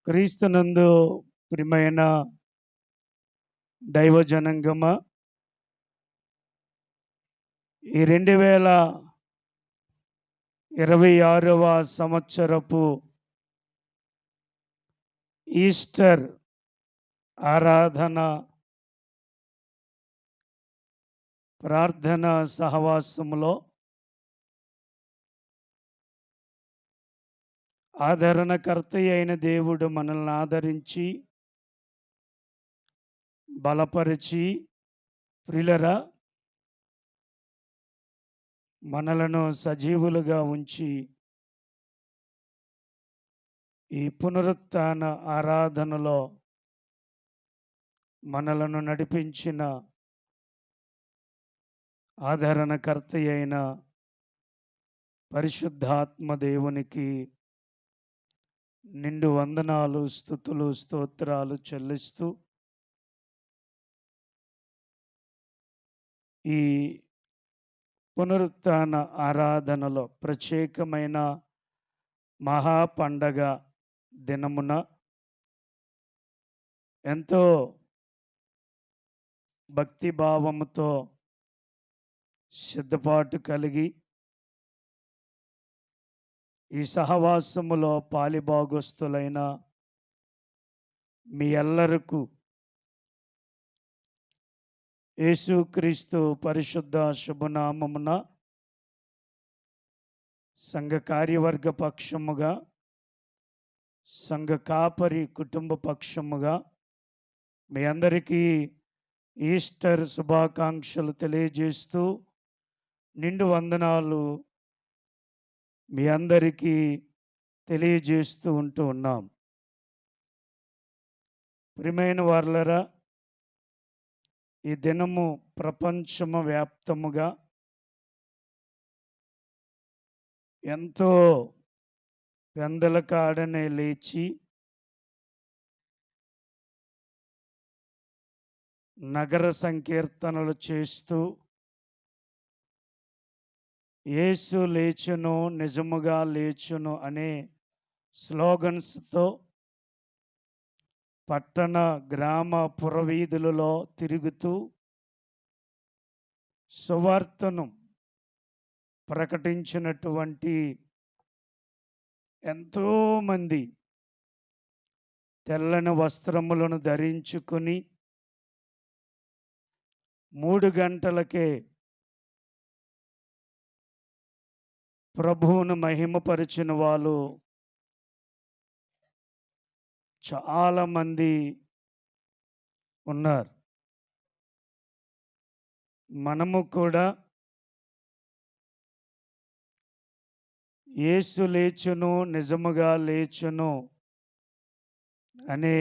క్రీస్తునందు ప్రియమైన దైవ జనాంగమ, ఈ 2026వ సంవత్సరపు ఈస్టర్ ఆరాధన ప్రార్థన సహవాసములో ఆదరణకర్త అయిన దేవుడు మనల్ని ఆదరించి బలపరిచి, ప్రియులరా, మనలను సజీవులుగా ఉంచి ఈ పునరుత్థాన ఆరాధనలో మనలను నడిపించిన ఆదరణకర్త అయిన పరిశుద్ధాత్మ దేవునికి నిండు వందనాలు, స్తుతులు, స్తోత్రాలు చెల్లిస్తూ ఈ పునరుత్థాన ఆరాధనలో ప్రత్యేకమైన మహా పండగ దినమున ఎంతో భక్తిభావముతో సిద్ధపాటు కలిగి ఈ సహవాసములో పాలిభాగస్తులైన మీ ఎల్లరకు యేసుక్రీస్తు పరిశుద్ధ శుభనామమున సంఘ కార్యవర్గ పక్షముగా, సంఘ కాపరి కుటుంబ పక్షముగా మీ అందరికీ ఈస్టర్ శుభాకాంక్షలు తెలియజేస్తూ నిండు వందనాలు మీ అందరికీ తెలియజేస్తూ ఉన్నాం. ప్రియమైన వారలరా, ఈ దినము ప్రపంచము వ్యాప్తముగా ఎంతో పెందలకాడనే లేచి నగర సంకీర్తనలు చేస్తూ యేసు లేచును, నిజముగా లేచును అనే స్లోగన్స్తో పట్టణ గ్రామ పురవీధులలో తిరుగుతూ సువార్తను ప్రకటించినటువంటి ఎంతోమంది తెల్లని వస్త్రములను ధరించుకుని 3 గంటలకే ప్రభువును మహిమపరిచిన వాళ్ళు చాలామంది ఉన్నారు. మనము కూడా యేసు లేచును, నిజముగా లేచును అనే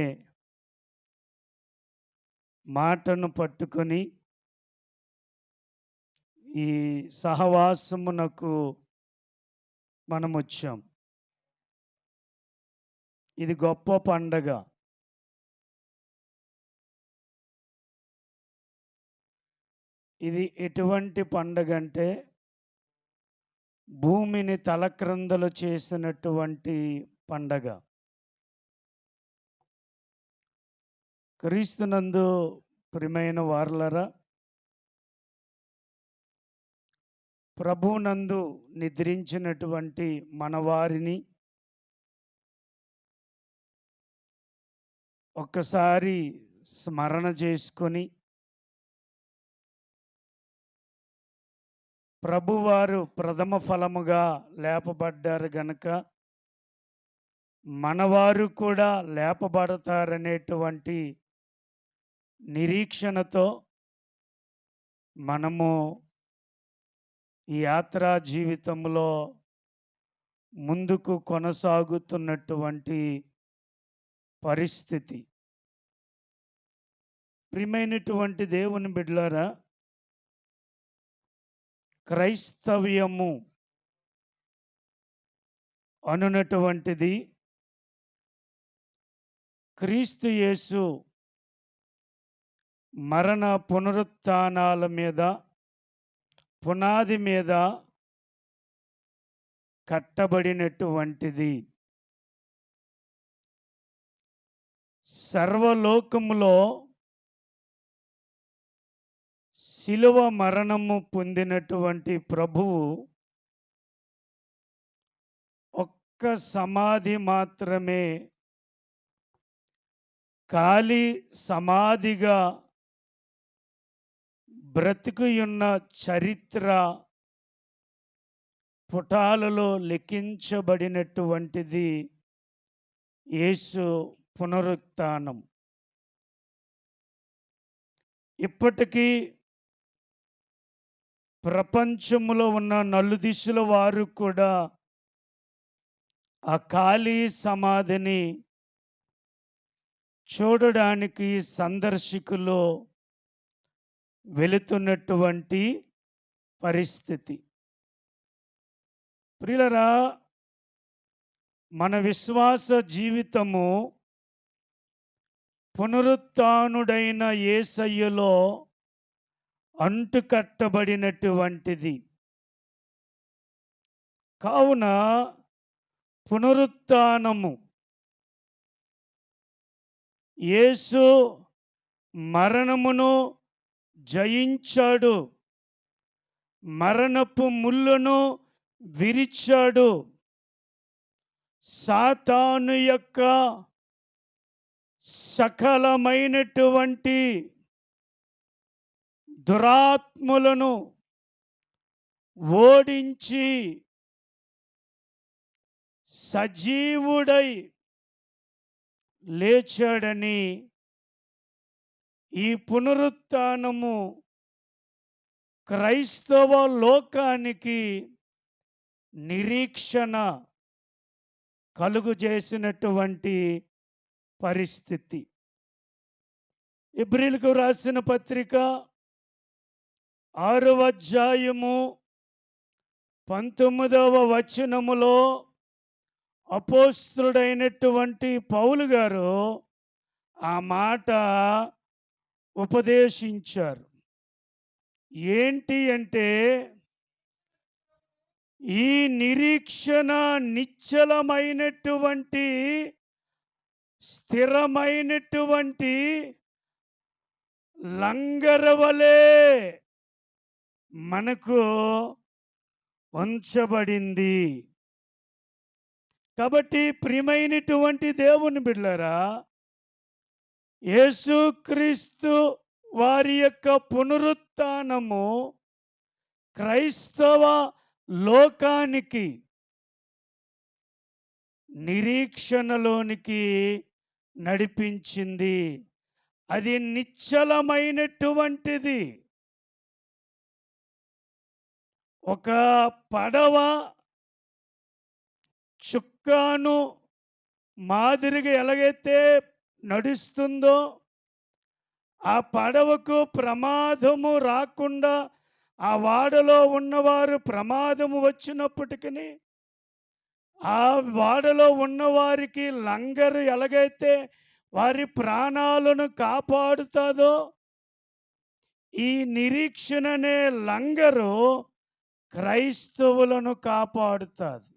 మాటను పట్టుకొని ఈ సహవాసమునకు మనం వచ్చాం. ఇది గొప్ప పండగ. ఇది ఎటువంటి పండగ అంటే భూమిని తలక్రిందులు చేసినటువంటి పండగ. క్రీస్తునందు ప్రియమైన వారలరా, ప్రభువునందు నిద్రించినటువంటి మనవారిని ఒక్కసారి స్మరణ చేసుకొని ప్రభువారు ప్రథమ ఫలముగా లేపబడ్డారు గనుక మనవారు కూడా లేపబడతారనేటువంటి నిరీక్షణతో మనము ఈ యాత్రా జీవితంలో ముందుకు కొనసాగుతున్నటువంటి పరిస్థితి. ప్రియమైనటువంటి దేవుని బిడ్డలారా, క్రైస్తవ్యము అనునటువంటిది క్రీస్తు యేసు మరణ పునరుత్థానాల మీద పునాది మీద కట్టబడినటువంటిది. సర్వలోకములో శిలువ మరణము పొందినటువంటి ప్రభువు ఒక్క సమాధి మాత్రమే ఖాళీ సమాధిగా బ్రతికియున్న చరిత్ర పుటాలలో లిఖించబడినటువంటిది యేసు పునరుత్థానం. ఇప్పటికీ ప్రపంచములో ఉన్న నలుదిశల వారు కూడా ఆ ఖాళీ సమాధిని చూడడానికి సందర్శకులు వెళుతున్నటువంటి పరిస్థితి. ప్రియులారా, మన విశ్వాస జీవితము పునరుత్థానుడైన యేసయ్యలో అంటుకట్టబడినటువంటిది. కావున పునరుత్థానము యేసు మరణమును జయించాడు, మరణపు ముళ్ళును విరిచాడు, సాతాను యొక్క సకలమైనటువంటి దురాత్ములను ఓడించి సజీవుడై లేచాడని ఈ పునరుత్థానము క్రైస్తవ లోకానికి నిరీక్షణ కలుగజేసినటువంటి పరిస్థితి. హెబ్రీయులకు రాసిన పత్రిక 6వ అధ్యాయము 19వ వచనములో అపోస్తలుడైనటువంటి పౌలు గారు ఆ మాట ఉపదేశించారు. ఏంటి అంటే, ఈ నిరీక్షణ నిశ్చలమైనటువంటి స్థిరమైనటువంటి లంగరవలే మనకు ఉంచబడింది. కాబట్టి ప్రియమైనటువంటి దేవుని బిడ్డలారా, యేసుక్రీస్తు వారి యొక్క పునరుత్థానము క్రైస్తవ లోకానికి నిరీక్షణలోనికి నడిపించింది. అది నిశ్చలమైనటువంటిది. ఒక పడవ చుక్కాను మాదిరిగా ఎలాగైతే నడుస్తుందో, ఆ పడవకు ప్రమాదము రాకుండా ఆ వాడలో ఉన్నవారు ప్రమాదము వచ్చినప్పటికీ ఆ వాడలో ఉన్నవారికి లంగరు ఎలాగైతే వారి ప్రాణాలను కాపాడుతుందో, ఈ నిరీక్షణనే లంగరు క్రైస్తవులను కాపాడుతుంది.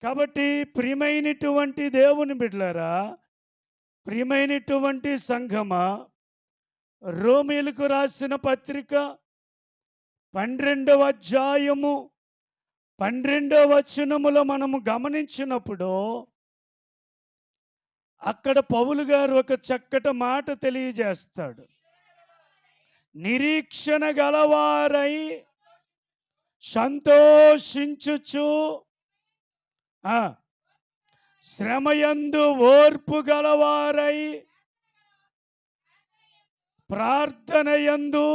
కాబట్టి ప్రియమైనటువంటి దేవుని బిడ్డలారా, ప్రియమైనటువంటి సంఘమా, రోమీయులకు రాసిన పత్రిక 12వ అధ్యాయము 12వ వచనములో మనము గమనించినప్పుడు అక్కడ పౌలు గారు ఒక చక్కటి మాట తెలియజేస్తాడు. నిరీక్షణ గలవారై సంతోషించుచు, శ్రమయందు ఓర్పు గలవారై, ప్రార్థనయందు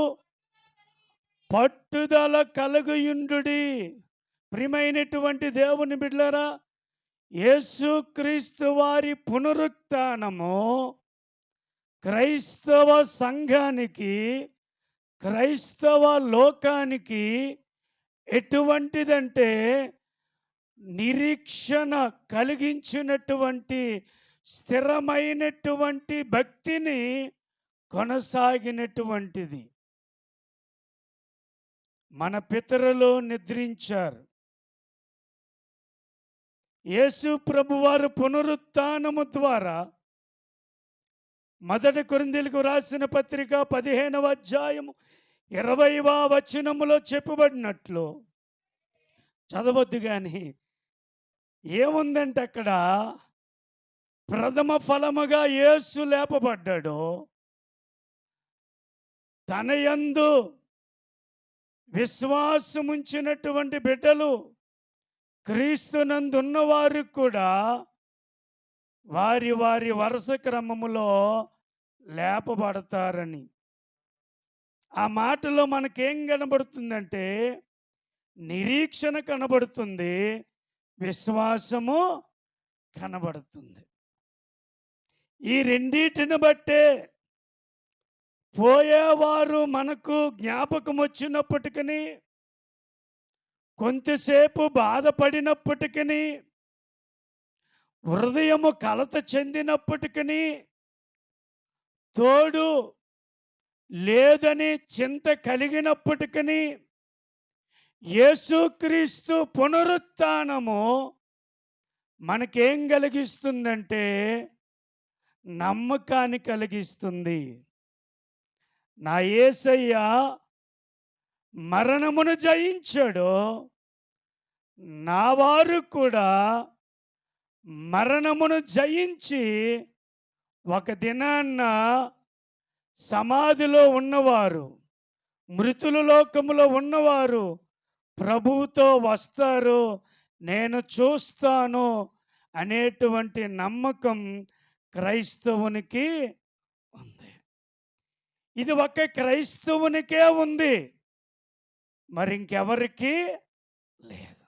పట్టుదల కలుగుయుండుడి. ప్రియమైనటువంటి దేవుని బిడ్డలారా, యేసుక్రీస్తు వారి పునరుత్థానము క్రైస్తవ సంఘానికి, క్రైస్తవ లోకానికి ఎటువంటిదంటే నిరీక్షణ కలిగించినటువంటి స్థిరమైనటువంటి భక్తిని కొనసాగినటువంటిది. మన పితరులు నిద్రించారు. యేసు ప్రభువారు పునరుత్థానము ద్వారా మొదటి కొరింథీయులకు రాసిన పత్రిక 15వ అధ్యాయము 20వ వచనములో చెప్పబడినట్లు చదవద్దు కానీ ఏముందంటే అక్కడ ప్రథమ ఫలముగా యేసు లేపబడ్డాడు. తన యందు విశ్వాసముంచినటువంటి బిడ్డలు క్రీస్తునందున్నవారు కూడా వారి వారి వరుస క్రమములో లేపబడతారని. ఆ మాటలో మనకేం కనబడుతుందంటే నిరీక్షణ కనబడుతుంది, విశ్వాసము కనబడుతుంది. ఈ రెండిటిని బట్టే పోయేవారు మనకు జ్ఞాపకం వచ్చినప్పటికీ, కొంతసేపు బాధపడినప్పటికీ, హృదయము కలత చెందినప్పటికీ, తోడు లేదని చింత కలిగినప్పటికీ, యేసుక్రీస్తు పునరుత్థానము మనకేం కలిగిస్తుందంటే నమ్మకాన్ని కలిగిస్తుంది. నా యేసయ్య మరణమును జయించాడు, నా వారు కూడా మరణమును జయించి ఒక దినాన్న సమాధిలో ఉన్నవారు, మృతుల లోకములో ఉన్నవారు ప్రభువుతో వస్తారు, నేను చూస్తాను అనేటువంటి నమ్మకం క్రైస్తవునికి ఉంది. ఇది ఒక క్రైస్తవునికే ఉంది, మరి ఇంకెవరికి లేదు.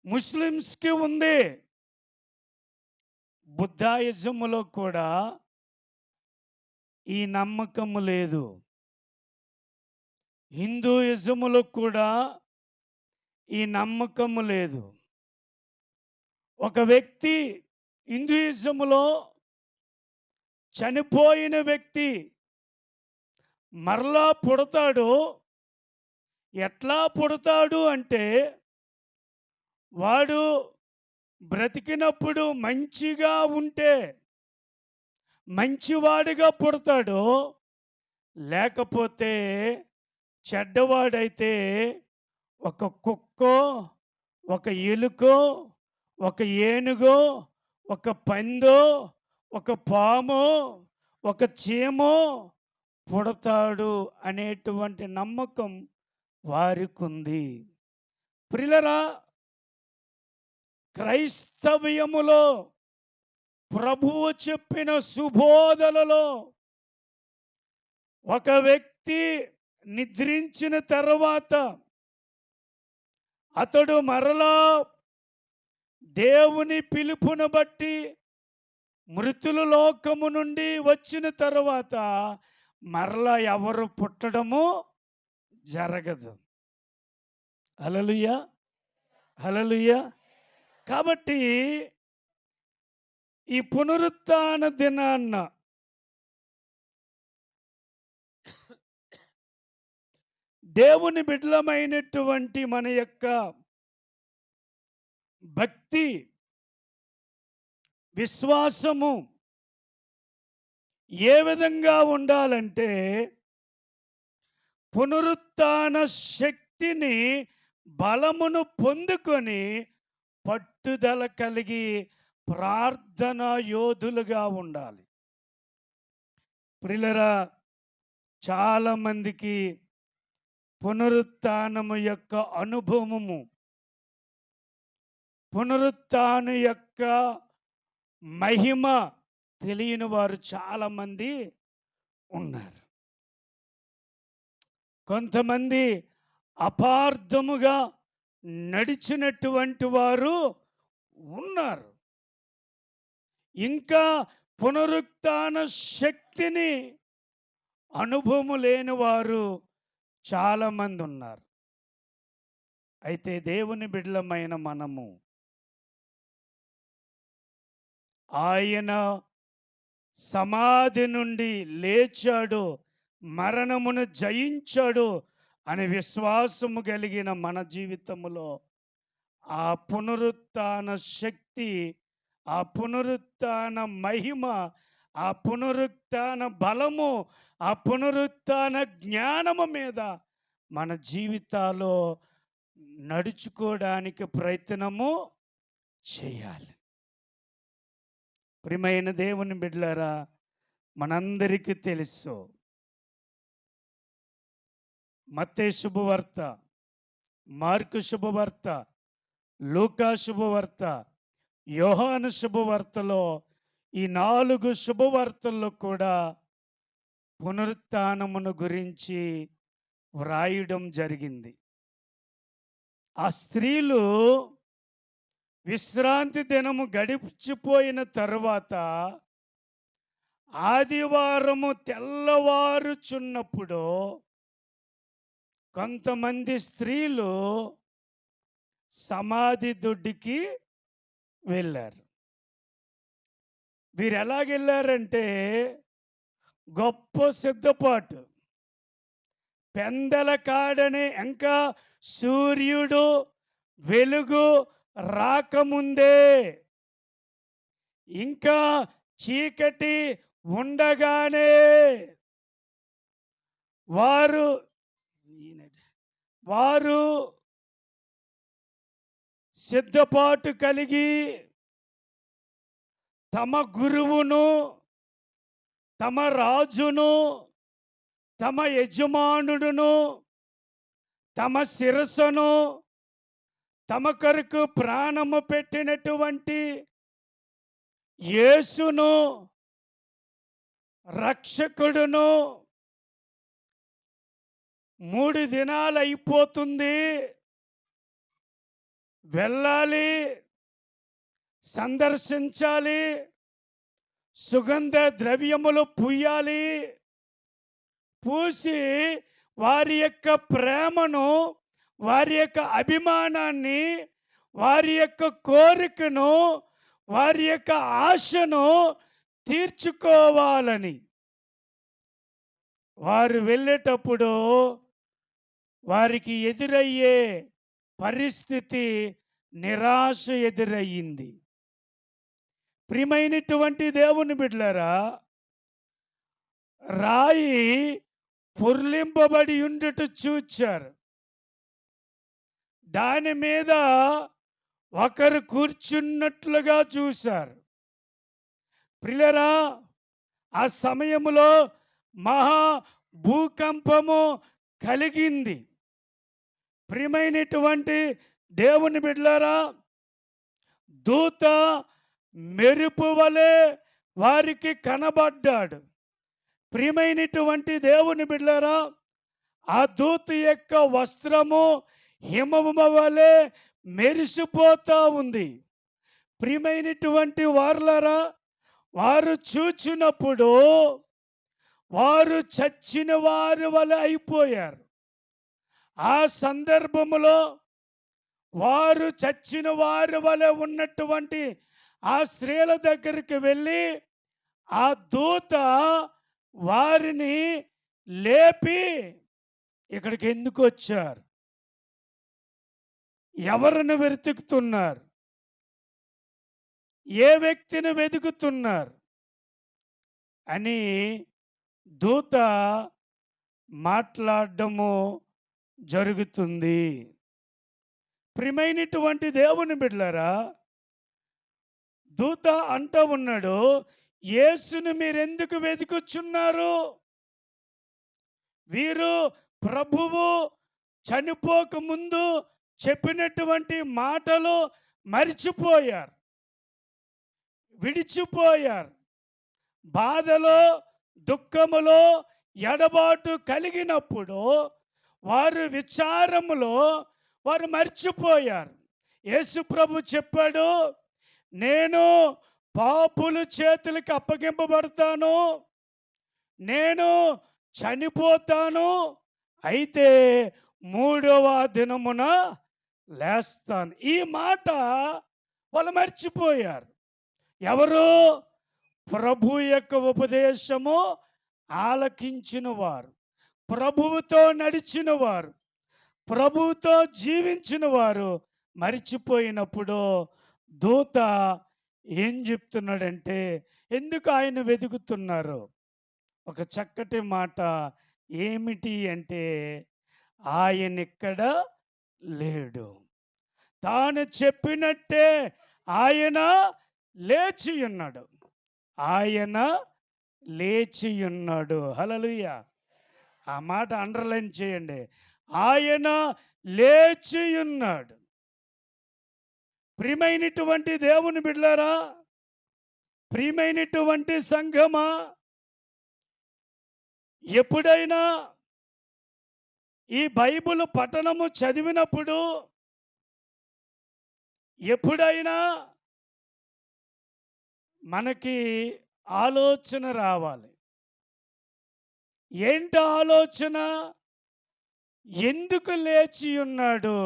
ముస్లిమ్స్కి ఉంది. బుద్ధాయిజములో కూడా ఈ నమ్మకము లేదు. హిందూయిజములో కూడా ఈ నమ్మకము లేదు. ఒక వ్యక్తి హిందూయిజములో చనిపోయిన వ్యక్తి మరలా పుడతాడు. ఎట్లా పుడతాడు అంటే, వాడు బ్రతికినప్పుడు మంచిగా ఉంటే మంచివాడిగా పుడతాడు, లేకపోతే చెడ్డవాడైతే ఒక కుక్కో, ఒక ఎలుకో, ఒక ఏనుగో, ఒక పందో, ఒక పామో, ఒక చీమో పుడతాడు అనేటువంటి నమ్మకం వారికి ఉంది. ప్రియులారా, క్రైస్తవ్యములో ప్రభువు చెప్పిన సుబోధలలో ఒక వ్యక్తి నిద్రించిన తర్వాత అతడు మరలా దేవుని పిలుపును బట్టి మృతుల లోకము నుండి వచ్చిన తర్వాత మరలా ఎవరు పుట్టడము జరగదు. హల్లెలూయా, హల్లెలూయా. కాబట్టి ఈ పునరుత్థాన దినాన్న దేవుని బిడ్డలమైనటువంటి మన యొక్క భక్తి, విశ్వాసము ఏ విధంగా ఉండాలంటే పునరుత్థాన శక్తిని, బలమును పొందుకొని పట్టుదల కలిగి ప్రార్థనా యోధులుగా ఉండాలి. ప్రియులారా, చాలామందికి పునరుత్థానము యొక్క అనుభవము, పునరుత్థాన యొక్క మహిమ తెలియని వారు చాలామంది ఉన్నారు. కొంతమంది అపార్థముగా నడిచినటువంటి వారు ఉన్నారు. ఇంకా పునరుత్థాన శక్తిని అనుభవం లేని వారు చాలామంది ఉన్నారు. అయితే దేవుని బిడ్డలమైన మనము ఆయన సమాధి నుండి లేచాడు, మరణమును జయించాడు అనే విశ్వాసము కలిగిన మన జీవితములో ఆ పునరుత్థాన శక్తి, ఆ పునరుత్థాన మహిమ, ఆ పునరుత్థాన బలము, ఆ పునరుత్థాన జ్ఞానము మీద మన జీవితాల్లో నడుచుకోవడానికి ప్రయత్నము చేయాలి. ప్రియమైన దేవుని బిడ్డలారా, మనందరికీ తెలుసు మత్తయి శుభవార్త, మార్కు శుభవార్త, లూకా శుభవార్త, యోహాను శుభవార్తలో ఈ 4 శుభవార్తల్లో కూడా పునరుత్థానమును గురించి వ్రాయడం జరిగింది. ఆ స్త్రీలు విశ్రాంతి దినము గడిచిపోయిన తరువాత ఆదివారము తెల్లవారుచున్నప్పుడు కొంతమంది స్త్రీలు సమాధి దొడ్డికి వెళ్ళారు. వీరు ఎలాగెళ్ళారంటే గొప్ప సిద్ధపాటు. పెందల కాడని ఇంకా సూర్యుడు వెలుగు రాకముందే, ఇంకా చీకటి ఉండగానే వారు వారు సిద్ధపాటు కలిగి తమ గురువును, తమ రాజును, తమ యజమానుడును, తమ శిరస్సును, తమ కొరకు ప్రాణము పెట్టినటువంటి యేసును, రక్షకుడును 3 దినాలు అయిపోతుంది, వెళ్ళాలి, సందర్శించాలి, సుగంధ ద్రవ్యములు పూయాలి, పూసి వారి యొక్క ప్రేమను, వారి యొక్క అభిమానాన్ని, వారి యొక్క కోరికను, వారి యొక్క ఆశను తీర్చుకోవాలని వారు వెళ్ళేటప్పుడు వారికి ఎదురయ్యే పరిస్థితి నిరాశ ఎదురయ్యింది. ప్రియమైనటువంటి దేవుని బిడ్డలారా, రాయి పొర్లింపబడి ఉండుట చూచారు. దాని మీద ఒకరు కూర్చున్నట్లుగా చూశారు. ప్రియులారా, ఆ సమయంలో మహా భూకంపము కలిగింది. ప్రియమైనటువంటి దేవుని బిడ్డలారా, దూత మెరుపు వలె వారికి కనబడ్డాడు. ప్రియమైనటువంటి దేవుని బిడ్డలారా, ఆ దూత యొక్క వస్త్రము హిమము వలె మెరిసిపోతా ఉంది. ప్రియమైనటువంటి వారులారా, వారు చూచినప్పుడు వారు చచ్చిన వారి వలె అయిపోయారు. ఆ సందర్భములో వారు చచ్చిన వారి వలె ఉన్నటువంటి ఆ స్త్రీల దగ్గరికి వెళ్ళి ఆ దూత వారిని లేపి, ఇక్కడికి ఎందుకు వచ్చారు, ఎవరిని వెతుకుతున్నారు, ఏ వ్యక్తిని వెతుకుతున్నారు అని దూత మాట్లాడము జరుగుతుంది. ప్రియమైనటువంటి దేవుని బిడ్డలారా, దూత అంటూ ఉన్నాడు, యేసుని మీరెందుకు వెతుకుచున్నారు? వీరు ప్రభువు చనిపోక ముందు చెప్పినటువంటి మాటలు మరిచిపోయారు, విడిచిపోయారు. బాధలో, దుఃఖములో, ఎడబాటు కలిగినప్పుడు వారు విచారములో వారు మర్చిపోయారు. యేసు ప్రభు చెప్పాడు, నేను పాపుల చేతులకు అప్పగింపబడతాను, నేను చనిపోతాను, అయితే 3వ దినమున లేస్తాను. ఈ మాట వాళ్ళు మర్చిపోయారు. ఎవరు? ప్రభు యొక్క ఉపదేశము ఆలకించిన వారు, ప్రభువుతో నడిచిన వారు, ప్రభువుతో జీవించిన వారు మరిచిపోయినప్పుడు దూత ఏం చెప్తున్నాడంటే, ఎందుకు ఆయన వెతుకుతున్నారు? ఒక చక్కటి మాట ఏమిటి అంటే, ఆయనిక్కడ లేడు. తాను చెప్పినట్టే ఆయన లేచియున్నాడు. ఆయన లేచియున్నాడు. హల్లెలూయా! ఆ మాట అండర్‌లైన్ చేయండి. ఆయన లేచియున్నాడు. ప్రియమైనటువంటి దేవుని బిడ్డలారా, ప్రియమైనటువంటి సంఘమా, ఎప్పుడైనా ఈ బైబిల్ పఠనము చదివినప్పుడు, ఎప్పుడైనా మనకి ఆలోచన రావాలి. ఏంటి ఆలోచన? ఎందుకు లేచి ఉన్నాడు?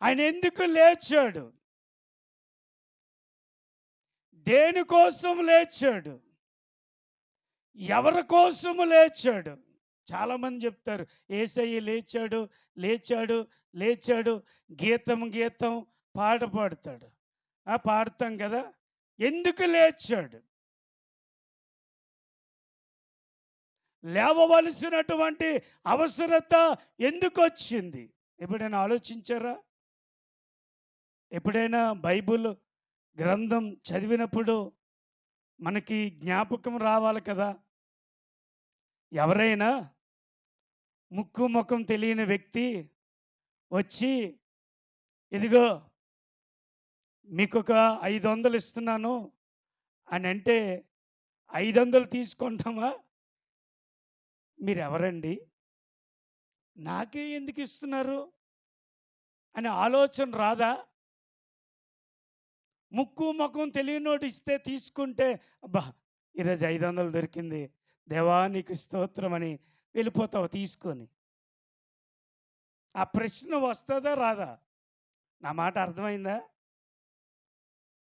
ఆయన ఎందుకు లేచాడు? దేనికోసం లేచాడు? ఎవరి కోసం లేచాడు? చాలామంది చెప్తారు, యేసయ్య లేచాడు, లేచాడు, లేచాడు. గీతం గీతం పాట పాడతాడు. పాడతాం కదా! ఎందుకు లేచాడు? లేవవలసినటువంటి అవసరత ఎందుకొచ్చింది? ఎప్పుడైనా ఆలోచించారా? ఎప్పుడైనా బైబిల్ గ్రంథం చదివినప్పుడు మనకి జ్ఞాపకం రావాలి కదా! ఎవరైనా ముక్కు ముఖం తెలియని వ్యక్తి వచ్చి, ఇదిగో మీకొక 500 ఇస్తున్నాను అని అంటే, 500 తీసుకుంటామా? మీరెవరండి? నాకే ఎందుకు ఇస్తున్నారు అనే ఆలోచన రాదా? ముక్కు ముఖం తెలియనోడు ఇస్తే తీసుకుంటే, అబ్బా! ఈరోజు 500 దొరికింది, దేవా నీకు స్తోత్రం అని వెళ్ళిపోతావు తీసుకొని. ఆ ప్రశ్న వస్తుందా రాదా? నా మాట అర్థమైందా?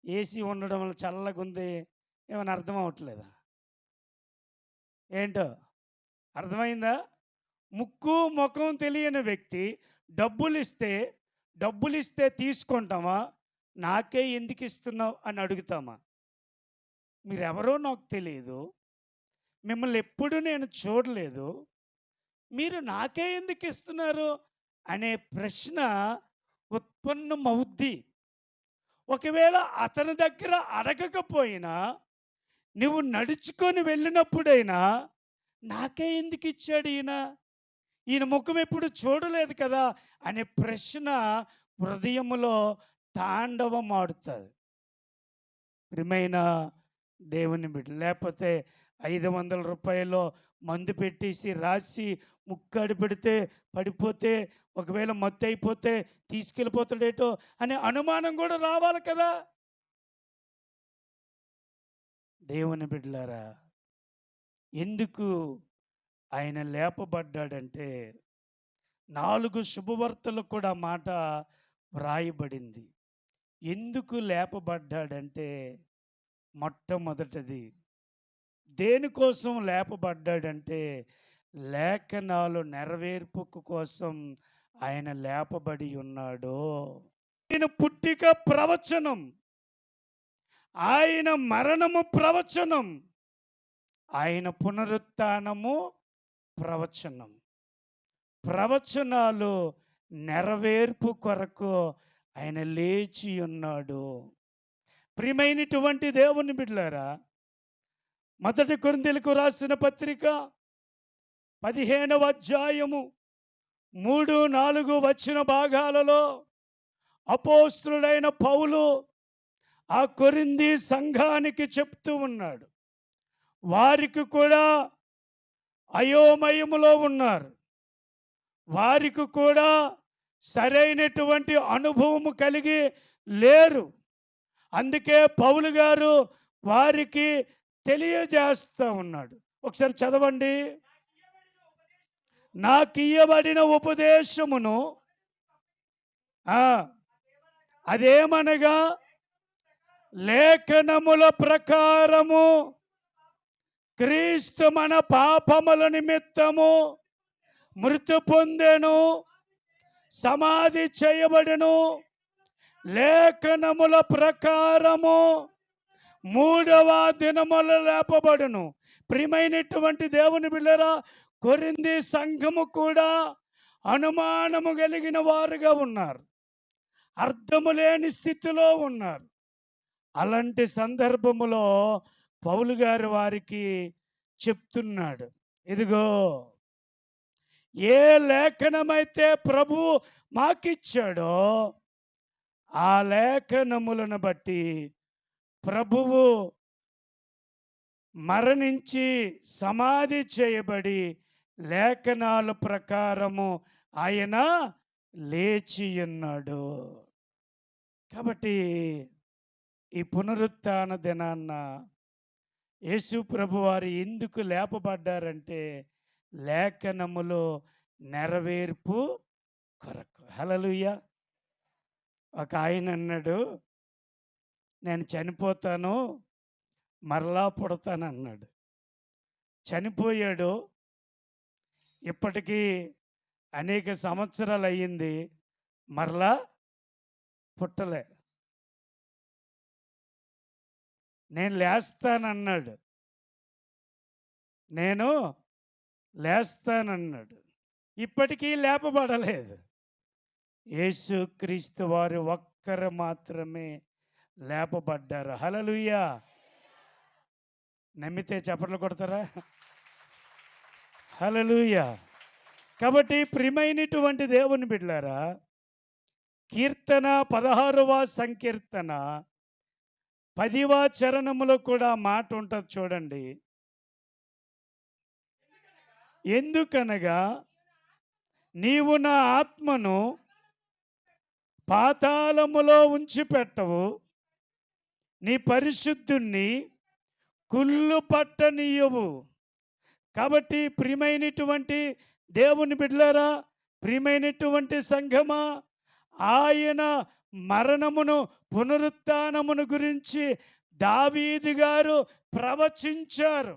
ఏసీ ఉండడం వల్ల చల్లగుంది, ఏమైనా అర్థం అవ్వట్లేదా? ఏంటో అర్థమైందా? ముక్కు ముఖం తెలియని వ్యక్తి డబ్బులిస్తే తీసుకుంటామా? నాకే ఎందుకు ఇస్తున్నావు అని అడుగుతామా? మీరెవరో నాకు తెలియదు, మిమ్మల్ని ఎప్పుడు నేను చూడలేదు, మీరు నాకే ఎందుకు ఇస్తున్నారు అనే ప్రశ్న ఉత్పన్నమవుద్ది. ఒకవేళ అతని దగ్గర అడగకపోయినా, నువ్వు నడుచుకొని వెళ్ళినప్పుడైనా, నాకే ఎందుకు ఇచ్చాడు ఈయన, ఈయన ముఖం ఎప్పుడు చూడలేదు కదా అనే ప్రశ్న హృదయములో తాండవమాడుతుంది. ప్రియమైన దేవుని బిడ్డ, లేకపోతే 500 రూపాయలు మందు పెట్టేసి రాసి ముక్కడి పెడితే పడిపోతే, ఒకవేళ మత్తు అయిపోతే తీసుకెళ్ళిపోతాడేటో అనే అనుమానం కూడా రావాలి కదా. దేవుని బిడ్డలారా, ఎందుకు ఆయన లేపబడ్డాడంటే, 4 శుభవార్తలు కూడా మాట వ్రాయబడింది. ఎందుకు లేపబడ్డాడంటే, మొట్టమొదటిది దేనికోసం లేపబడ్డాడంటే, లేఖనాలు నెరవేర్పుకు కోసం ఆయన లేపబడి ఉన్నాడు. ఆయన పుట్టిక ప్రవచనం, ఆయన మరణము ప్రవచనం, ఆయన పునరుత్థానము ప్రవచనం. ప్రవచనాలు నెరవేర్పు కొరకు ఆయన లేచి ఉన్నాడు. ప్రియమైనటువంటి దేవుని బిడ్డలారా, 1 కొరింథీయులకు రాసిన పత్రిక 15వ అధ్యాయము 3, 4 వచ్చిన భాగాలలో అపోస్తలుడైన పౌలు ఆ కొరింథీ సంఘానికి చెప్తూ ఉన్నాడు. వారికి కూడా అయోమయములో ఉన్నారు. వారికి కూడా సరైనటువంటి అనుభవము కలిగి లేరు. అందుకే పౌలు గారు వారికి తెలియజేస్తూ ఉన్నాడు. ఒకసారి చదవండి. నాకు ఇయ్యబడిన ఉపదేశమును అదేమనగా, లేఖనముల ప్రకారము క్రీస్తు మన పాపముల నిమిత్తము మృతి పొందెను, సమాధి చేయబడెను. లేఖనముల ప్రకారము మూడవ దినముల లేపబడును. ప్రియమైనటువంటి దేవుని బిడ్డలారా, కొరింథీ సంఘము కూడా అనుమానము కలిగిన వారుగా ఉన్నారు. అర్థము లేని స్థితిలో ఉన్నారు. అలాంటి సందర్భములో పౌలు గారు వారికి చెప్తున్నాడు, ఇదిగో ఏ లేఖనమైతే ప్రభువు మాకిచ్చాడో ఆ లేఖనములను బట్టి ప్రభువు మరణించి సమాధి చేయబడి లేఖనాల ప్రకారము ఆయన లేచి ఉన్నాడు. కాబట్టి ఈ పునరుత్థాన దినాన్న యేసు ప్రభువారు ఎందుకు లేపబడ్డారంటే లేఖనములో నెరవేర్పు కొరకు. హల్లెలూయా. ఒక ఆయన అన్నాడు, నేను చనిపోతాను మరలా పుడతానన్నాడు. చనిపోయాడు. ఇప్పటికీ అనేక సంవత్సరాలు అయ్యింది, మరలా పుట్టలే. నేను లేస్తానన్నాడు. నేను లేస్తానన్నాడు. ఇప్పటికీ లేపబడలేదు. యేసుక్రీస్తు వారు ఒక్కరు మాత్రమే లేపబడ్డారు. హల్లెలూయా. నమ్మితే చప్పట్లు కొడతారా? హల్లెలూయా. కాబట్టి ప్రియమైనటువంటి దేవుని బిడ్డలారా, కీర్తన 16వ సంకీర్తన 10వ చరణములో కూడా మాట ఉంటుంది చూడండి. ఎందుకనగా నీవు నా ఆత్మను పాతాళములో ఉంచిపెట్టవు, నీ పరిశుద్ధుణ్ణి కుళ్ళు పట్టనీయవు. కాబట్టి ప్రియమైనటువంటి దేవుని బిడ్డలారా, ప్రియమైనటువంటి సంఘమా, ఆయన మరణమును పునరుత్థానమును గురించి దావీదు గారు ప్రవచించారు.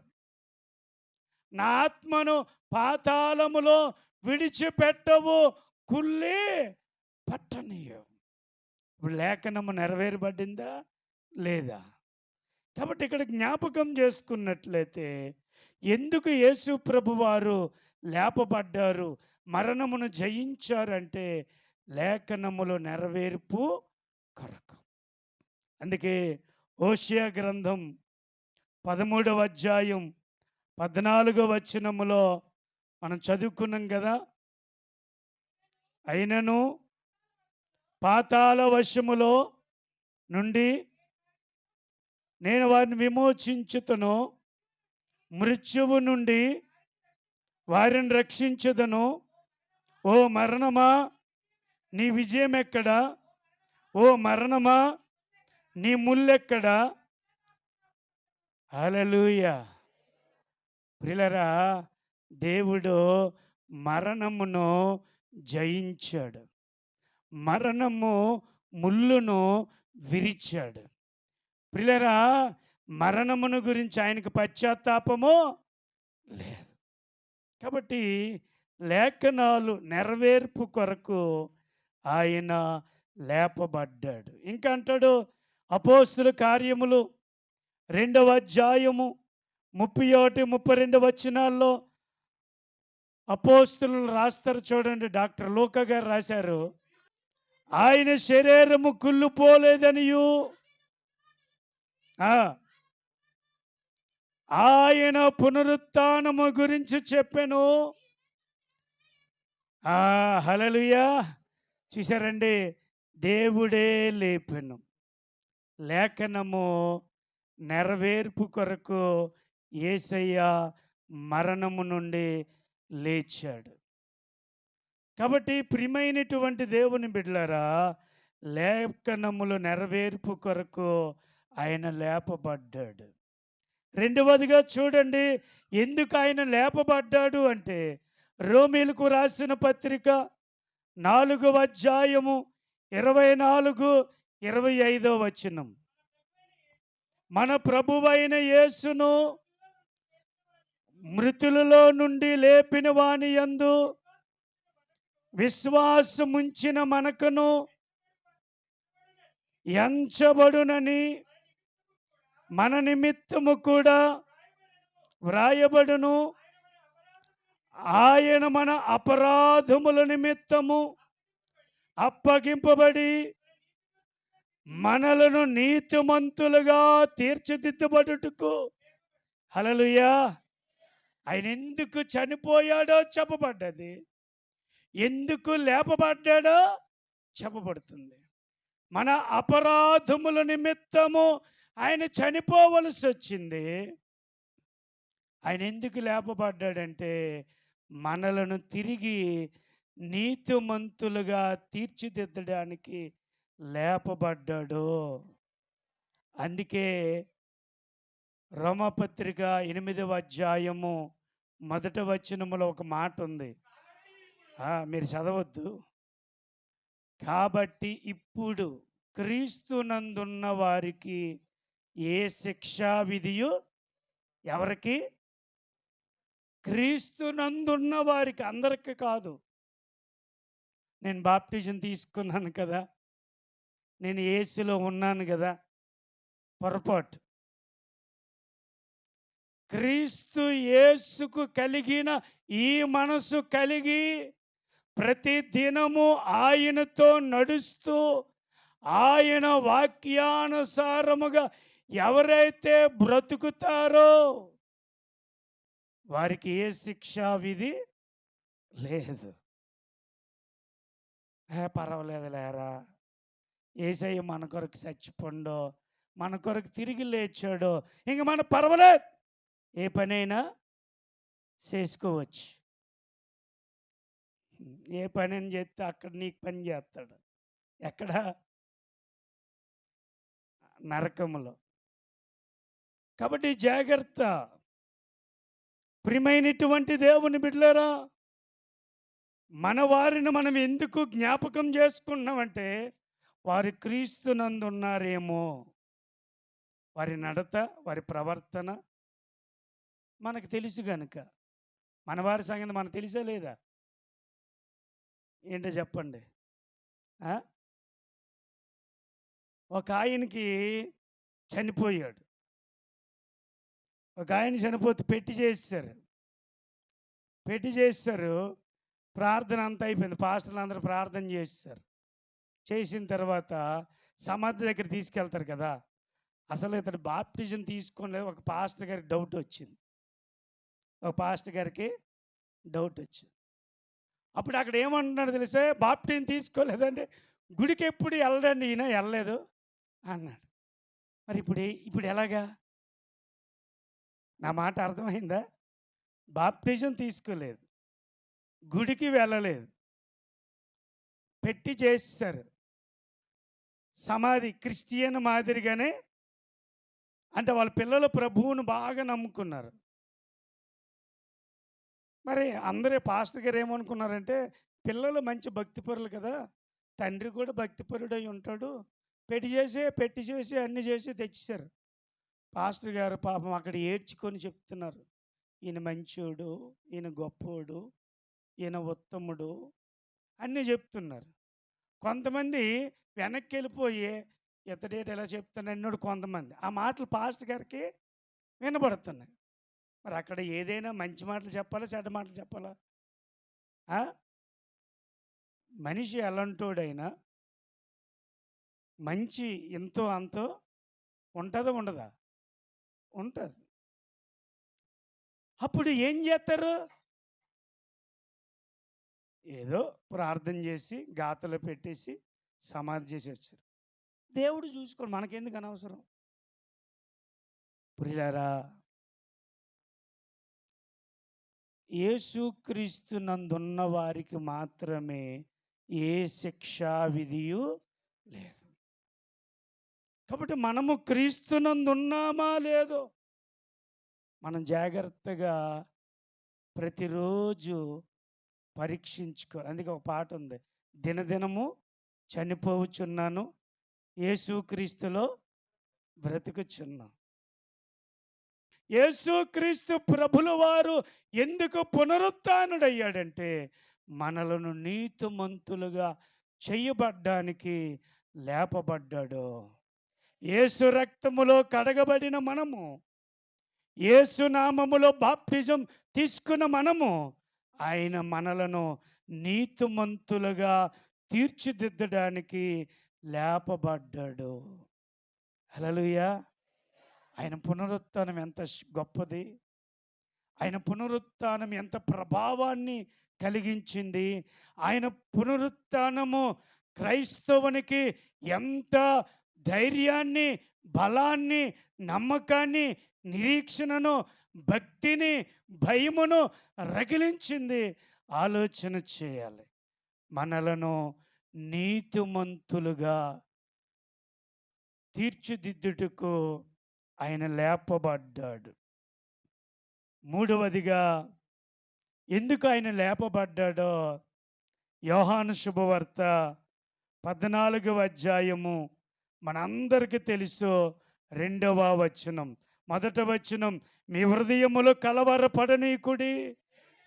నా ఆత్మను పాతాళములో విడిచిపెట్టవు, కుళ్ళి పట్టనీయవు. ఇప్పుడు లేఖనము నెరవేరబడిందా లేదా? కాబట్టి ఇక్కడ జ్ఞాపకం చేసుకున్నట్లయితే ఎందుకు యేసు ప్రభువారు లేపబడ్డారు, మరణమును జయించారంటే లేఖనములో నెరవేర్పు కొరకు. అందుకే హోషేయ గ్రంథం 13వ అధ్యాయం 14వ వచనములో మనం చదువుకున్నాం కదా, అయినను పాతాళ వశములో నుండి నేను వారిని విమోచించుతను, మృత్యువు నుండి వారిని రక్షించుదను. ఓ మరణమా నీ విజయం ఎక్కడా? ఓ మరణమా నీ ముల్లెక్కడా? హల్లెలూయా. ప్రియులారా, దేవుడు మరణమును జయించాడు. మరణము ముల్లును విరిచాడు. ప్రియులారా, మరణమును గురించి ఆయనకు పశ్చాత్తాపము లేదు. కాబట్టి లేఖనాలు నెరవేర్పు కొరకు ఆయన లేపబడ్డాడు. ఇంకా అంటాడు అపోస్తుల కార్యములు 2వ అధ్యాయము 31, 32 వచనాల్లో అపోస్తులు రాస్తారు చూడండి. డాక్టర్ లూకా గారు రాశారు, ఆయన శరీరము కుళ్ళిపోలేదనియు ఆయన పునరుత్థానము గురించి చెప్పాను. హల్లెలూయా. చూశారండి, దేవుడే లేపెను. లేఖనము నెరవేర్పు కొరకు యేసయ్య మరణము నుండి లేచాడు. కాబట్టి ప్రియమైనటువంటి దేవుని బిడ్డలారా, లేఖనములు నెరవేర్పు కొరకు ఆయన లేపబడ్డాడు. రెండవదిగా చూడండి, ఎందుకు ఆయన లేపబడ్డాడు అంటే రోమీలకు రాసిన పత్రిక 4వ అధ్యాయము 24, 25 వచనం. మన ప్రభువైన యేసును మృతులలో నుండి లేపిన వాని యందు విశ్వాసముంచిన మనకును ఎంచబడునని మన నిమిత్తము కూడా వ్రాయబడును. ఆయన మన అపరాధముల నిమిత్తము అప్పగింపబడి మనలను నీతిమంతులుగా తీర్చిదిద్దబడుటకు. హల్లెలూయా. ఆయన ఎందుకు చనిపోయాడో చెప్పబడ్డది, ఎందుకు లేపబడ్డాడో చెప్పబడుతుంది. మన అపరాధముల నిమిత్తము ఆయన చనిపోవలసి వచ్చింది. ఆయన ఎందుకు లేపబడ్డాడంటే మనలను తిరిగి నీతిమంతులుగా తీర్చిదిద్దడానికి లేపబడ్డాడు. అందుకే రోమాపత్రిక 8వ అధ్యాయము 1వ వచనములో ఒక మాట ఉంది. మీరు చదవద్దు. కాబట్టి ఇప్పుడు క్రీస్తునందున్న వారికి ఏ శిక్షా విధియు ఎవరికి? క్రీస్తునందున్న వారికి, అందరికి కాదు. నేను బాప్టిజం తీసుకున్నాను కదా, నేను యేసులో ఉన్నాను కదా, పొరపాటు. క్రీస్తు యేసుకు కలిగిన ఈ మనసు కలిగి ప్రతి దినము ఆయనతో నడుస్తూ ఆయన వాక్యానుసారముగా ఎవరైతే బ్రతుకుతారో వారికి ఏ శిక్షా విధి లేదు. పర్వాలేదు లేరా, యేసయ్య మన కొరకు చచ్చిపోండో, మన కొరకు తిరిగి లేచాడో, ఇంక మన పర్వాలేదు, ఏ పనైనా చేసుకోవచ్చు. ఏ పని చేస్తే అక్కడ నీకు పని చేస్తాడు. ఎక్కడ? నరకములో. కాబట్టి జాగ్రత్త. ప్రియమైనటువంటి దేవుని బిడ్డలారా, మన వారిని మనం ఎందుకు జ్ఞాపకం చేసుకున్నామంటే వారు క్రీస్తునందు ఉన్నారేమో. వారి నడత, వారి ప్రవర్తన మనకు తెలుసు గనుక. మన వారి సంగతి మనకు తెలిసే లేదా? ఏంటో చెప్పండి. ఒక ఆయనకి చనిపోయాడు. ఒక ఆయన చనిపోతే పెట్టి చేస్తారు. ప్రార్థన అంతా అయిపోయింది. పాస్టర్లు అందరూ ప్రార్థన చేస్తారు. చేసిన తర్వాత సమాధి దగ్గర తీసుకెళ్తారు కదా. అసలు ఇతడు బాప్టిజం తీసుకోలేదు. ఒక పాస్టర్ గారికి డౌట్ వచ్చింది. అప్పుడు అక్కడ ఏమంటున్నాడు తెలిసే? బాప్టిజం తీసుకోలేదంటే గుడికి ఎప్పుడు వెళ్ళడండి ఈయన, వెళ్ళలేదు అన్నాడు. మరి ఇప్పుడు ఎలాగా? నా మాట అర్థమైందా? బాప్టిజం తీసుకోలేదు, గుడికి వెళ్ళలేదు, పెట్టి చేస్తారు. సమాధి క్రిస్టియన్ మాదిరిగానే, అంటే వాళ్ళ పిల్లలు ప్రభువును బాగా నమ్ముకున్నారు. మరి అందరూ పాస్టర్ గారు ఏమనుకున్నారంటే పిల్లలు మంచి భక్తిపరులు కదా, తండ్రి కూడా భక్తిపరుడై ఉంటాడు, పెట్టి చేసి అన్ని చేసి తెచ్చేశారు. పాస్టర్ గారు పాపం అక్కడ ఏడ్చుకొని చెప్తున్నారు, ఈయన మంచోడు, ఈయన గొప్పోడు, ఈయన ఉత్తముడు అన్నీ చెప్తున్నారు. కొంతమంది వెనక్కి వెళ్ళిపోయి ఇతడేటి ఎలా చెప్తున్నాడు కొంతమంది. ఆ మాటలు పాస్టర్ గారికి వినబడుతున్నాయి. మరి అక్కడ ఏదైనా మంచి మాటలు చెప్పాలా, చెడ్డ మాటలు చెప్పాలా? మనిషి ఎలాంటోడైనా మంచి ఎంతో అంతో ఉంటుందా ఉండదా? ఉంటుంది. అప్పుడు ఏం చేస్తారు? ఏదో ప్రార్థన చేసి గాతలో పెట్టేసి సమాధి చేసి వచ్చారు. దేవుడు చూసుకోండి, మనకెందుకు అనవసరం? ప్రియులారా, యేసుక్రీస్తునందున్న వారికి మాత్రమే ఏ శిక్షా విధియు లేదు. కాబట్టి మనము క్రీస్తునందున్నామా లేదో మనం జాగ్రత్తగా ప్రతిరోజు పరీక్షించుకోవాలి. అందుకే ఒక పాట ఉంది, దినదినము చనిపోవచ్చున్నాను, యేసుక్రీస్తులో బ్రతుకుచున్నాను. యేసుక్రీస్తు ప్రభుల వారు ఎందుకు పునరుత్థానుడయ్యాడంటే మనలను నీతిమంతులుగా చేయబడ్డానికి లేపబడ్డాడు. యేసు రక్తములో కడగబడిన మనము, యేసు నామములో బాప్తిజం తీసుకున్న మనము, ఆయన మనలను నీతిమంతులుగా తీర్చిదిద్దడానికి లేపబడ్డాడు. హల్లెలూయా! ఆయన పునరుత్థానం ఎంత గొప్పది. ఆయన పునరుత్థానం ఎంత ప్రభావాన్ని కలిగించింది. ఆయన పునరుత్థానము క్రైస్తవునికి ఎంత ధైర్యాన్ని, బలాన్ని, నమ్మకాన్ని, నిరీక్షణను, భక్తిని, భయమును రగిలించింది. ఆలోచన చేయాలి. మనలను నీతిమంతులుగా తీర్చిదిద్దుటకు ఆయన లేపబడ్డాడు. మూడవదిగా ఎందుకు ఆయన లేపబడ్డాడో యోహాను శుభవార్త 14వ అధ్యాయము మనందరికీ తెలుసు. 2వ వచనం, మొదట వచనం, మీ హృదయములో కలవరపడనీకుడి,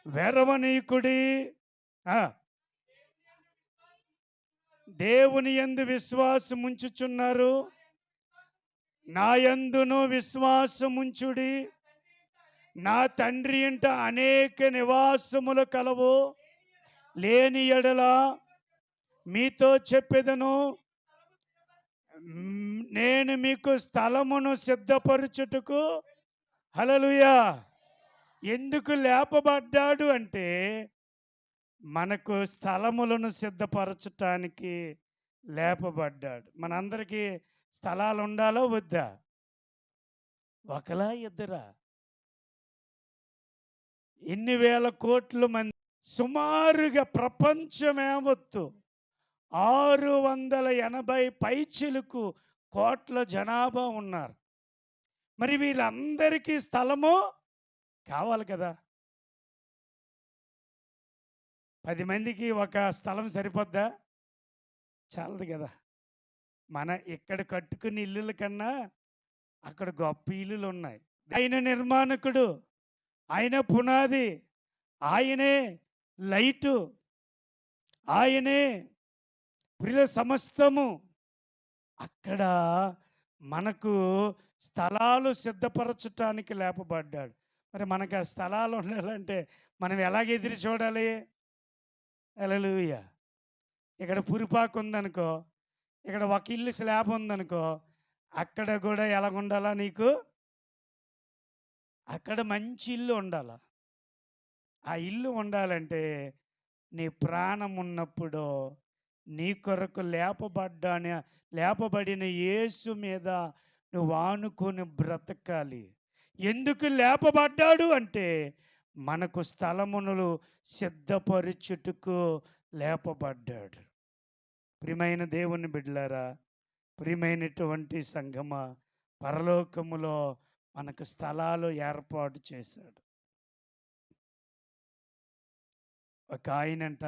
వెరవనీకుడి, ఆ, దేవుని యందు విశ్వాసముంచుచున్నారు, నా యందును విశ్వాసముంచుడి, నా తండ్రి ఇంట అనేక నివాసములు కలవు, లేని ఎడల మీతో చెప్పెదను, నేను మీకు స్థలమును సిద్ధపరచుటకు. హల్లెలూయా! ఎందుకు లేపబడ్డాడు అంటే మనకు స్థలములను సిద్ధపరచటానికి లేపబడ్డాడు. మనందరికీ స్థలాలు ఉండాలా వద్దా? ఒకలా ఇద్దరా? ఎన్ని వేల కోట్ల మంది, సుమారుగా ప్రపంచం యావత్తు 680 పైచిలుకు కోట్ల జనాభా ఉన్నారు. మరి వీళ్ళందరికీ స్థలము కావాలి కదా. 10 మందికి ఒక స్థలం సరిపోద్దా? చాలదు కదా. మన ఇక్కడ కట్టుకున్న ఇల్లుల కన్నా అక్కడ గొప్ప ఇల్లులు ఉన్నాయి. ఆయన నిర్మాణకుడు, ఆయన పునాది, ఆయనే లైటు, ఆయనే ప్రియ సమస్తము. అక్కడ మనకు స్థలాలు సిద్ధపరచటానికి లేపబడ్డాడు. మరి మనకు ఆ స్థలాలు ఉండాలంటే మనం ఎలాగ ఎదురు చూడాలి? హల్లెలూయా! ఇక్కడ పురిపాకు ఉందనుకో, ఇక్కడ ఒక ఇల్లు స్లాబ్ ఉందనుకో, అక్కడ కూడా ఎలాగుండాలా నీకు? అక్కడ మంచి ఇల్లు ఉండాల. ఆ ఇల్లు ఉండాలంటే నీ ప్రాణం ఉన్నప్పుడు నీ కొరకు లేపబడిన యేసు మీద నువ్వు ఆనుకొని బ్రతకాలి. ఎందుకు లేపబడ్డాడు అంటే మనకు స్థలమును సిద్ధపరచుటకు లేపబడ్డాడు. ప్రియమైన దేవుని బిడ్డలారా, ప్రియమైనటువంటి సంగమా, పరలోకములో మనకు స్థలాలు ఏర్పాటు చేశాడు. ఒక ఆయనంట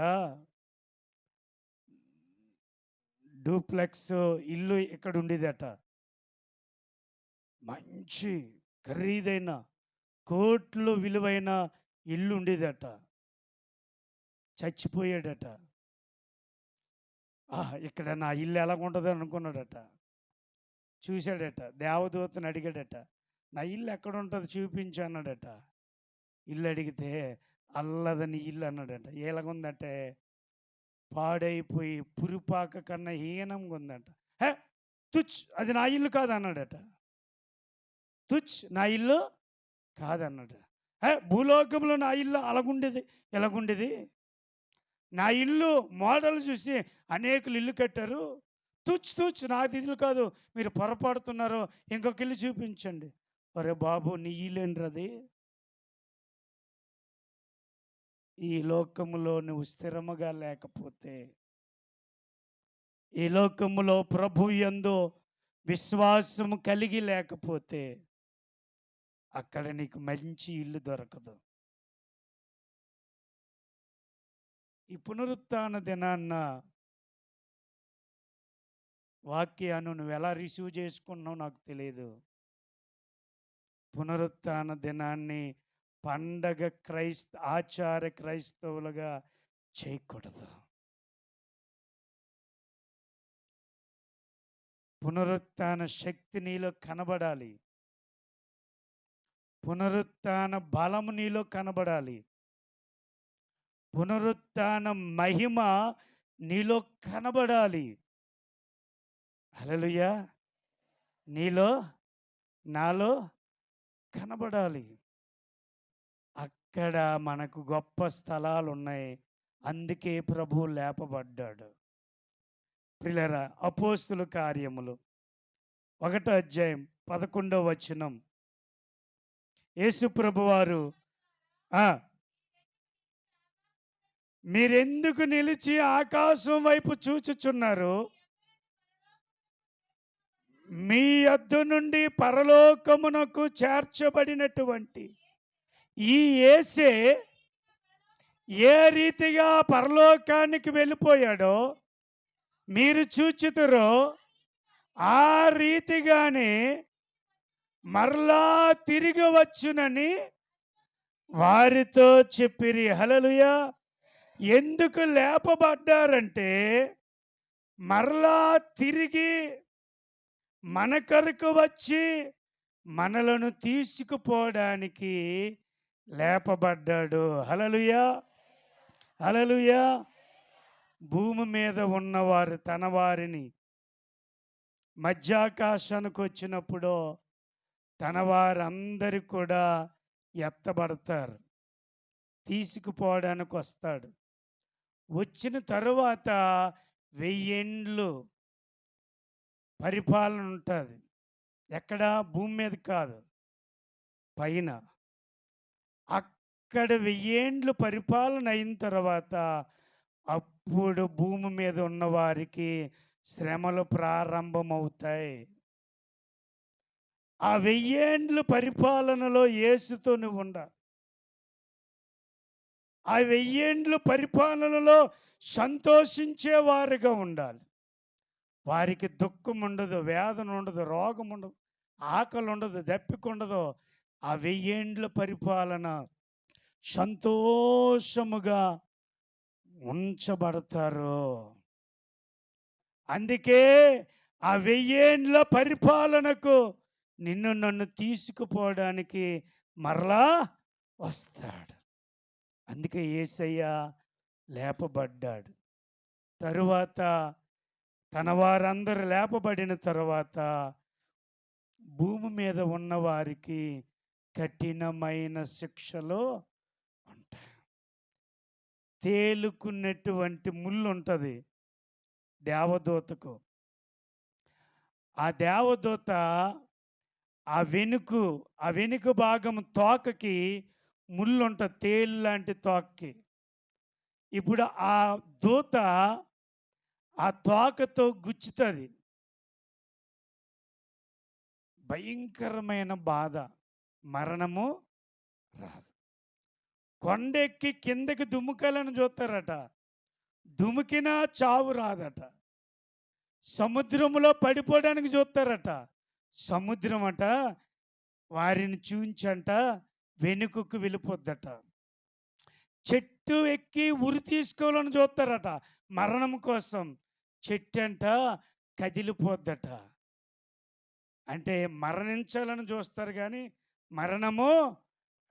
డూప్లెక్స్ ఇల్లు ఇక్కడ ఉండేదట. మంచి ఖరీదైన కోట్లు విలువైన ఇల్లు ఉండేదట. చచ్చిపోయాడట. ఇక్కడ నా ఇల్లు ఎలాగుంటుంది అనుకున్నాడట. చూశాడట, దేవదూతను అడిగాడట, నా ఇల్లు ఎక్కడ ఉంటుంది చూపించు అన్నాడట. ఇల్లు అడిగితే అల్లదని ఇల్లు అన్నాడట. ఎలాగుందంటే పాడైపోయి పురిపాక కన్నా హీనంగా ఉందంట. హే తుచ్, అది నా ఇల్లు కాదు అన్నాడట. తుచ్, నా ఇల్లు కాదన్నాడు. భూలోకంలో నా ఇల్లు అలాగుండేది, ఎలాగుండేది. నా ఇల్లు మోడల్ చూసి అనేకులు ఇల్లు కట్టారు. తుచ్ తుచ్, నాది ఇల్లు కాదు, మీరు పొరపాడుతున్నారు, ఇంకొక ఇల్లు చూపించండి. ఒరే బాబు, నీ ఇల్లేంట్రది? ఈ లోకములో నువ్వు స్థిరముగా లేకపోతే, ఈ లోకములో ప్రభు యందు విశ్వాసము కలిగి లేకపోతే అక్కడ నీకు మంచి ఇల్లు దొరకదు. ఈ పునరుత్థాన దినాన్న వాక్యాన్ని నువ్వు ఎలా రిసీవ్ చేసుకున్నావు నాకు తెలియదు. పునరుత్థాన దినాన్ని పండగ ఆచార క్రైస్తవులుగా చేయకూడదు. పునరుత్థాన శక్తి నీలో కనబడాలి. పునరుత్థాన బలము నీలో కనబడాలి. పునరుత్థాన మహిమ నీలో కనబడాలి. హల్లెలూయా! నీలో, నాలో కనబడాలి. అక్కడ మనకు గొప్ప స్థలాలున్నాయి. అందుకే ప్రభువు లేపబడ్డాడు. ప్రియులారా, అపోస్తుల కార్యములు 1వ అధ్యాయం 11వ వచనం. యేసు ప్రభువారు మీరెందుకు నిలిచి ఆకాశం వైపు చూచుచున్నారు? మీ యొద్ద నుండి పరలోకమునకు చేర్చబడినటువంటి ఈ యేసే ఏ రీతిగా పరలోకానికి వెళ్ళిపోయాడో మీరు చూచుతురో ఆ రీతిగానే మరలా తిరిగి వచ్చునని వారితో చెప్పిరి. హల్లెలూయా! ఎందుకు లేపబడ్డారంటే మరలా తిరిగి మన కొరకు వచ్చి మనలను తీసుకుపోవడానికి లేపబడ్డాడు. హల్లెలూయా! హల్లెలూయా! భూమి మీద ఉన్నవారు తన వారిని మధ్యాకాశానికి వచ్చినప్పుడు తన వారందరూ కూడా ఎత్తబడతారు. తీసుకుపోవడానికి వస్తాడు. వచ్చిన తరువాత 1000 ఏండ్లు పరిపాలన ఉంటుంది. ఎక్కడ? భూమి మీద కాదు, పైన. అక్కడ 1000 ఏండ్లు పరిపాలన అయిన తర్వాత అప్పుడు భూమి మీద ఉన్న వారికి శ్రమలు ప్రారంభమవుతాయి. ఆ 1000 ఏండ్లు పరిపాలనలో యేసుతో నువ్వు ఉండాలి. ఆ 1000 ఏండ్లు పరిపాలనలో సంతోషించేవారుగా ఉండాలి. వారికి దుఃఖం ఉండదు, వేదన ఉండదు, రోగం ఉండదు, ఆకలి ఉండదు, దప్పిక ఉండదు. ఆ 1000 ఏండ్ల పరిపాలన సంతోషముగా ఉంచబడతారు. అందుకే ఆ 1000 ఏండ్ల పరిపాలనకు నిన్ను నన్ను తీసుకుపోవడానికి మరలా వస్తాడు. అందుకే యేసయ్య లేపబడ్డాడు. తరువాత తన వారందరూ లేపబడిన తర్వాత భూమి మీద ఉన్న వారికి కఠినమైన శిక్షలు ఉంటాయి. తేలుకున్నటువంటి ముళ్ళు ఉంటుంది దేవదూతకు. ఆ దేవదూత ఆ వెనుక భాగం తోకకి ముళ్ళు ఉంటుంది, తేలు లాంటి తోకకి. ఇప్పుడు ఆ దూత ఆ తోకతో గుచ్చుతుంది. భయంకరమైన బాధ, మరణము రాదు. కొండెక్కి కిందకి దుముకాలని చూస్తారట, దుముకినా చావు రాదట. సముద్రములో పడిపోవడానికి చూస్తారట, సముద్రం అట వారిని చూంచంట వెనుకకు వెళ్ళిపోద్దట. చెట్టు ఎక్కి ఉరి తీసుకోవాలని చూస్తారట మరణం కోసం, చెట్టు అంట కదిలిపోద్దట. అంటే మరణించాలని చూస్తారు కానీ మరణము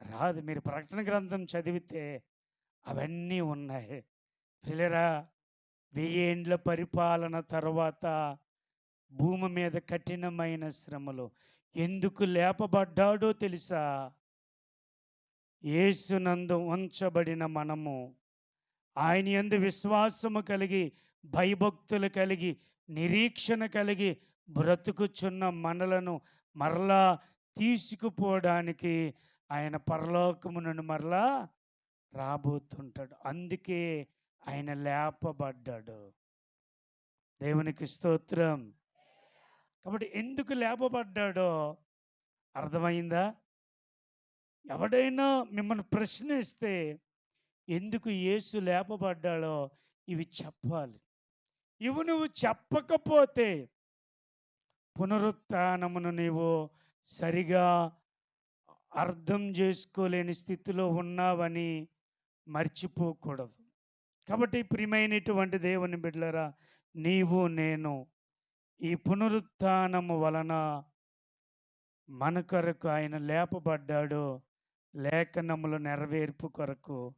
రాదు. మీరు ప్రకటన గ్రంథం చదివితే అవన్నీ ఉన్నాయి. ప్రియులారా, 1000 ఏండ్ల పరిపాలన తర్వాత భూమి మీద కఠినమైన శ్రమలు. ఎందుకు లేపబడ్డాడో తెలుసా? యేసునందు ఉంచబడిన మనము ఆయన యందు విశ్వాసము కలిగి, భయభక్తులు కలిగి, నిరీక్షణ కలిగి బ్రతుకుచున్న మనలను మరలా తీసుకుపోవడానికి ఆయన పరలోకము నుండి మరలా రాబోతుంటాడు. అందుకే ఆయన లేపబడ్డాడు. దేవునికి స్తోత్రం. కాబట్టి ఎందుకు లేపబడ్డాడో అర్థమైందా? ఎవడైనా మిమ్మల్ని ప్రశ్నిస్తే ఎందుకు యేసు లేపబడ్డాడో ఇవి చెప్పాలి. ఇవి నువ్వు చెప్పకపోతే పునరుత్థానమును నీవు సరిగా అర్థం చేసుకోలేని స్థితిలో ఉన్నావని మర్చిపోకూడదు. కాబట్టి ప్రియమైనటువంటి దేవుని బిడ్డలారా, నీవు నేను ఈ పునరుత్థానము వలన మన కొరకు ఆయన లేపబడ్డాడు. లేఖనముల నెరవేర్పు కొరకు,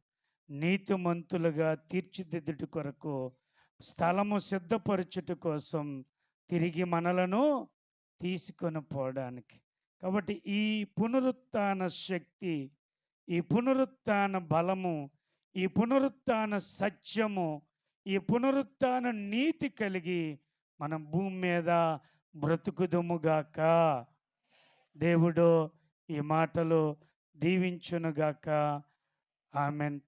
నీతిమంతులుగా తీర్చిదిద్దుట కొరకు, స్థలము సిద్ధపరచుట కోసం, తిరిగి మనలను తీసుకొని పోవడానికి. కాబట్టి ఈ పునరుత్థాన శక్తి, ఈ పునరుత్థాన బలము, ఈ పునరుత్థాన సత్యము, ఈ పునరుత్థాన నీతి కలిగి మనం భూమి మీద బ్రతుకుదుముగాక. దేవుడు ఈ మాటలు దీవించునుగాక. ఆమెన్.